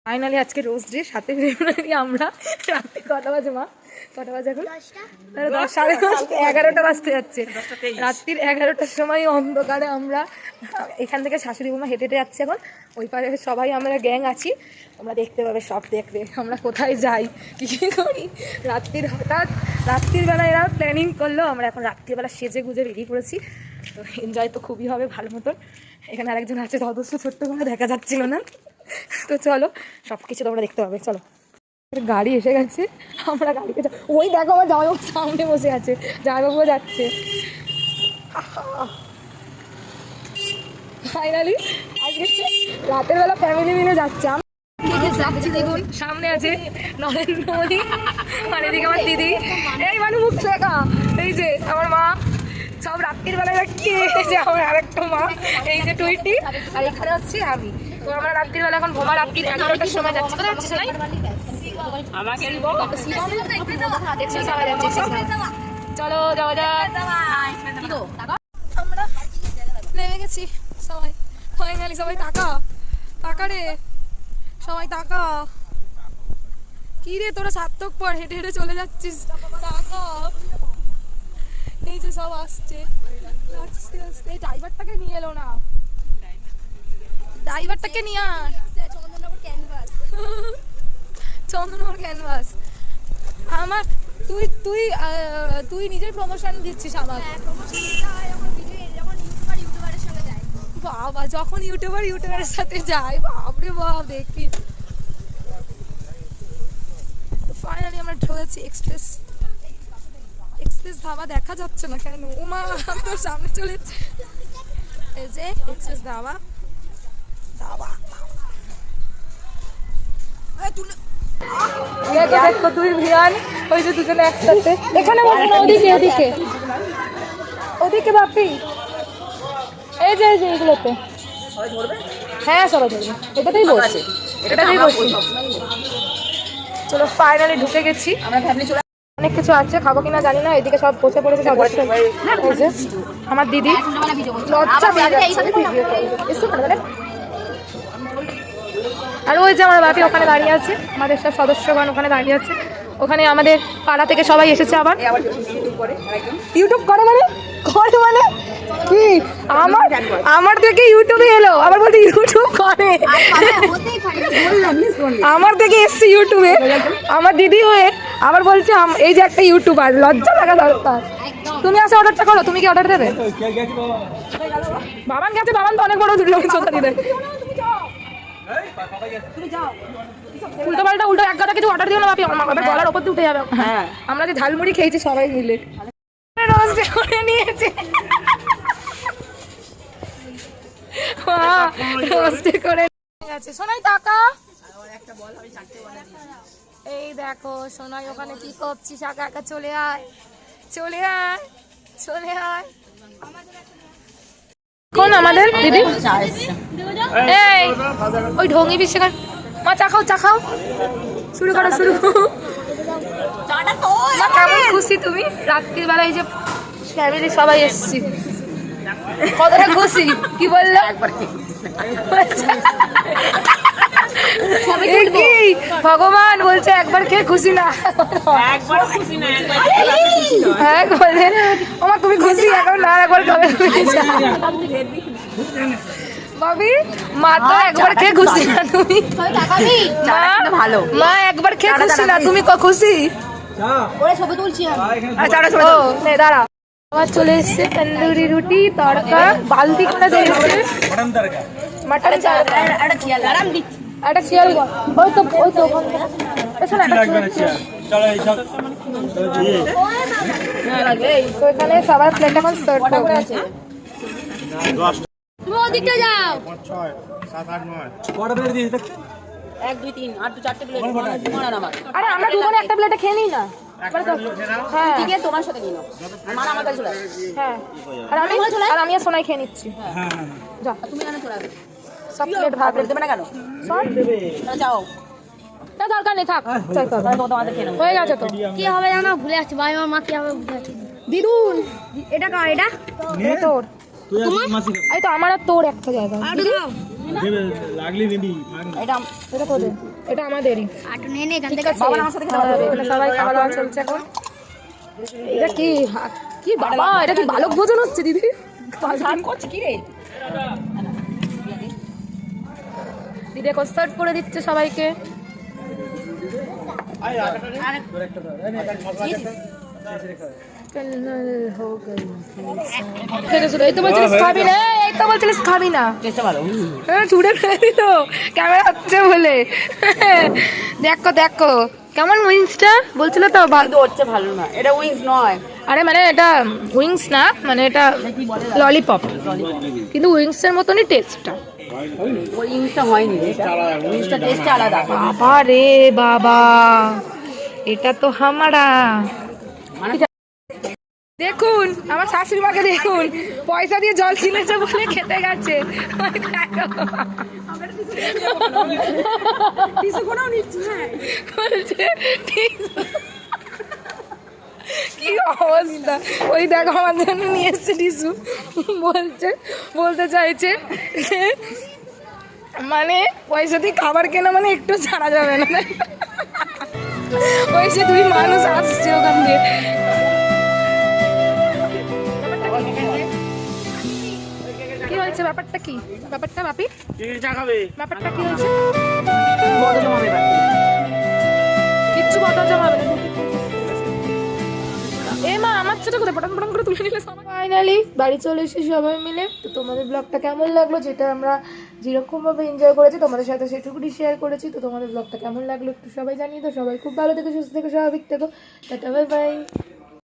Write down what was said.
Finally আজকে rose day, সাথে আমরা রাতে কটা বাজে মা? কটা বাজে এখন? 11টা বাজতে যাচ্ছে। রাত্রির 11টার সময় অন্ধকারে আমরা এখান থেকে শাশুড়ি বৌমা হেঁটে হেঁটে যাচ্ছি। এখন ওই পারে সবাই আমরা গ্যাং আছি, তোমরা দেখতে পাবে, সব দেখবে আমরা কোথায় যাই, কী কী করি। হঠাৎ রাত্রির বেলা এরা প্ল্যানিং করলো, আমরা এখন রাত্রিবেলা সেজে গুজে বেরিয়ে পড়েছি। তো এনজয় তো খুবই হবে ভালো মতন। এখানে আরেকজন আছে, অবশ্য ছোট্ট করে দেখা যাচ্ছিল না। তো চলো, সব কিছু তোমরা দেখতে পাবে। চলো, গাড়ি এসে গেছে, আমরা গাড়িতে ওই দেখো আমার জামাইবাবু সামনে বসে আছে, জামাইবাবুও যাচ্ছে। ফাইনালি আজকে রাতের বেলা ফ্যামিলি মিলে যাচ্ছে। যাচ্ছি, দেখুন সামনে আছে নরেন্দ্র মোদী, আর এদিকে আমার দিদি, এই মানুষ মুখ দেখা, এই যে আমার মা, সব রাত্রির বেলায় যাচ্ছি। এই যে আমার আরেকটা মা, এই যে টুইটি, আর এখানে হচ্ছে আমি। তো আমরা রাত্রির বেলা এখন ঘুমা, রাত্রির 11টার সময় যাচ্ছি। কোথায় যাচ্ছিস? চলো যাওয়া যাক। আমরা নেমে গেছি সবাই, ফাইনালি সবাই তাকা তাকা রে, সবাই তাকা। কি রে তোরা সার্থক পর হেঁটে হেঁটে চলে যাচ্ছিস, তাকা। এই যে সব আসছে আস্তে আস্তে। এই ড্রাইভারটাকে নিয়ে এলো না, ড্রাইভারটাকে নিয়ে আয়। চন্দননগর ক্যানভাস আমার, তুই তুই তুই নিজেই প্রমোশন দিচ্ছিস আমার। বাবা, যখন ইউটিউবারের সাথে যায়, বাপরে বাপ, দেখি। ফাইনালি আমরা ঢুকেছি এক্সপ্রেস ধাবা। দেখা যাচ্ছে না কেন? ওমা, তো সামনে চলে, এই যে এক্সপ্রেস ধাবা। দেখো তুই ভিয়ান, ওই যে দুজনে একসাথে এখানে বসে না, ওদিকে ওদিকে ওদিকে বাপি, এই যে এগুলোতে। হ্যাঁ সবাই ধরবে, এটাতেই বসছি, এটাতেই বসছি। চলো ফাইনালি ঢুকে গেছি আমরা। ফ্যামিলি চলে, অনেক কিছু আছে, খাবো কিনা জানি না। এদিকে সব বসে পড়েছে সব। আমার দিদি আর ওই যে আমার বাপি ওখানে দাঁড়িয়ে আছে, আমাদের সব সদস্যগণ ওখানে দাঁড়িয়ে আছে। ওখানে আমাদের পাড়া থেকে সবাই এসেছে। আবার ইউটিউব করে মানে কি? আমার থেকে ইউটিউবে এলো, আবার বলতে ইউটিউব করে। আমার থেকে এসছে ইউটিউবে, আমার দিদি হয়ে আবার বলছে এই যে একটা ইউটিউবার। লজ্জা লাগা দরকার। তুমি আসে অর্ডারটা করো। তুমি কি অর্ডার দেবে? বাবান গেছে, বাবান তো অনেক বড় সোজা দিবে। উল্টো পাল্টা উল্টো এক কথা কিছু অর্ডার দিও না বাপি, আমার গলার ওপর দিয়ে উঠে যাবে। হ্যাঁ, আমরা যে ঝালমুড়ি খেয়েছি সবাই মিলে, রোস্ট করে নিয়েছে। রোস্ট করে গেছে। সোনাই টাকা, এই দেখো সোনাই ওখানে কি করছিস? একা একা চলে আয়, চলে আয়, চলে আয়। কোন আমাদের দিদি? এই ওই ঢঙ্গি বিশ্বকার মা, চা খাও, চা খাও, শুরু করো, শুরু। কেমন খুশি তুমি রাত্রির বেলায়? এই যে ফ্যামিলি সবাই এসছি, কতটা খুশি? কি বললো? ভগবান বলছে একবার খেয়ে খুশি না, হ্যাঁ বলে ওমা তুমি খুশি এখন না, একবার খাবে। ভাবি মা তো একবার খেয়ে খুশি না, তুমি ভালো মা একবার খেয়ে খুশি না, তুমি খুশি? দাঁড়া, আবার চলে এসছে তন্দুরি রুটি, তড়কা, বালতি করে দিয়েছে মাটন, একটা চেয়ার। ওই তো এখানে সবার প্লেট এখন সার্ভ করে আছে। ওদিকটা যাও। 6 7 8 9 কটা প্লেট দিয়েছে? 1 2 3 8 2 4টে প্লেট আমার। আরে আমরা দুজনে একটা প্লেটে খেয়ে নিই না। হ্যাঁ, ঠিক আছে, তোমার সাথে নিও, মানে আমার কাছে চলে আসে। হ্যাঁ, আর আমি আর সোনাই খেয়ে নিচ্ছি। হ্যাঁ যা, তুমি এখানে চলে আসবে। সব প্লেট ভাগ করে দেবে না কেন? সব দেবে না, যাও না, দরকার নেই, থাক। হয়ে গেছে তো। কি হবে জানো? ভুলে যাচ্ছি ভাই, আমার মা কি হবে ভুলে যাচ্ছি। দিদুন, এটা কার? এটা তোর। এই তো আমার আর তোর একটা জায়গা। লাগলি নিবি এটা এটা তোদের, এটা আমাদেরই। আটু নিয়ে নে এখান ঠিক থেকে আছে, এখানে সবাই খাওয়া দাওয়া চলছে এখন। এটা কি কি বাবা, এটা কি বালক ভোজন হচ্ছে দিদি? দিদি এখন সার্ভ করে দিচ্ছে সবাইকে। এই তো বলছিলিস খাবি না, এই তো বলছিলিস খাবি না, ছুড়ে ফেলে দিল ক্যামেরা হচ্ছে বলে। দেখো দেখো কেমন উইংসটা, বলছিল তো ভালো হচ্ছে ভালো না, এটা উইংস নয়। আরে মানে এটা উইংস না, মানে এটা ললিপপ, কিন্তু উইংসের মতনই টেস্টটা। ওই উইংসটা হয়নি, উইংসটা টেস্ট আলাদা। বাবা রে বাবা, এটা তো হামারা। দেখুন আমার শাশুড়ি মাকে দেখুন, পয়সা দিয়ে জল কিনেছে বলে খেতে গেছে। বলছে, কি অবস্থা, ওই দেখো আমার জন্য নিয়ে এসছে টিসু। বলতে চাইছে মানে পয়সা দিয়ে খাবার কেনা মানে একটু ছাড়া যাবে না। ওই সে দুই মানুষ আসছে ওখান দিয়ে। কি হয়েছে, ব্যাপারটা কি, ব্যাপারটা বাপি, ব্যাপারটা কি হয়েছে? কিচ্ছু কথা জমাবে না। এ মা, আমার ছোট করে পটান পটান করে তুলে নিলে সবাই। ফাইনালি বাড়ি চলে এসেছি সবাই মিলে। তো তোমাদের ব্লগটা কেমন লাগলো, যেটা আমরা যেরকমভাবে এনজয় করেছি তোমাদের সাথে সেটুকুনি শেয়ার করেছি। তো তোমাদের ব্লগটা কেমন লাগলো একটু সবাই জানিয়ে। তো সবাই খুব ভালো থেকো, সুস্থ থেকো, স্বাভাবিক থেকো। Tata, bye bye.